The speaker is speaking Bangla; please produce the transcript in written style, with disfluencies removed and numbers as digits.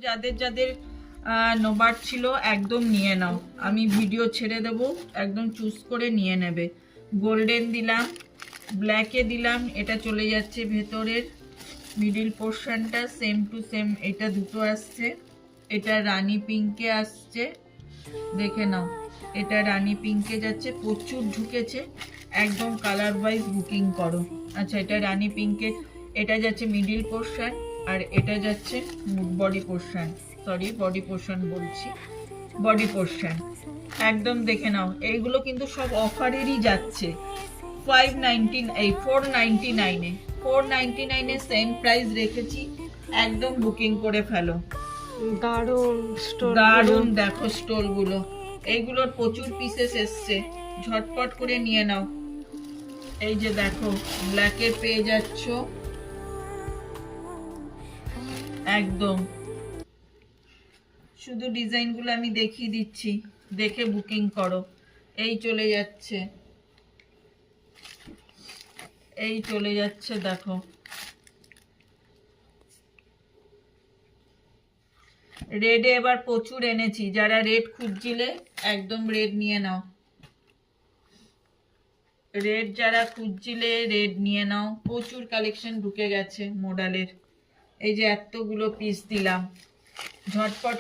যাদের যাদের নোবাট ছিল একদম নিয়ে নাও, আমি ভিডিও ছেড়ে দেব, একদম চুজ করে নিয়ে নেবে। গোল্ডেন দিলাম, ব্ল্যাকে দিলাম, এটা চলে যাচ্ছে ভেতরের মিডিল পোর্শনটা সেম টু সেম, এটা দুটো আসছে। এটা রানী পিঙ্কে আসছে, দেখে নাও, এটা রানী পিঙ্কে যাচ্ছে, প্রচুর ঢুকেছে, একদম কালার ওয়াইজ বুকিং করো। আচ্ছা, এটা রানী পিঙ্কে, এটা যাচ্ছে মিডিল পোর্শন, আর এটা যাচ্ছে body portion, sorry body portion বলছি, বডি পোর্শন। একদম দেখে নাও, এইগুলো কিন্তু সব অফারেরই যাচ্ছে। 499-এ 499-এ সেম প্রাইস রেখেছি, একদম বুকিং করে ফেলো। দারুণ স্টোর, দারুণ দেখো স্টোলগুলো, এইগুলোর প্রচুর পিসেস এসছে, ঝটপট করে নিয়ে নাও। এই যে দেখো, ব্ল্যাকে পেয়ে যাচ্ছ, একদম শুধু ডিজাইনগুলো আমি দেখিয়ে দিচ্ছি, দেখে বুকিং করো। এই চলে যাচ্ছে, এই চলে যাচ্ছে, দেখো রেডে এবার প্রচুর এনেছি, যারা রেড খুঁজছিলে একদম রেড নিয়ে নাও, রেড যারা খুঁজছিলে রেড নিয়ে নাও, প্রচুর কালেকশন ঢুকে গেছে মোডালের। এই যে এতগুলো পিস দিলাম, ঝটপট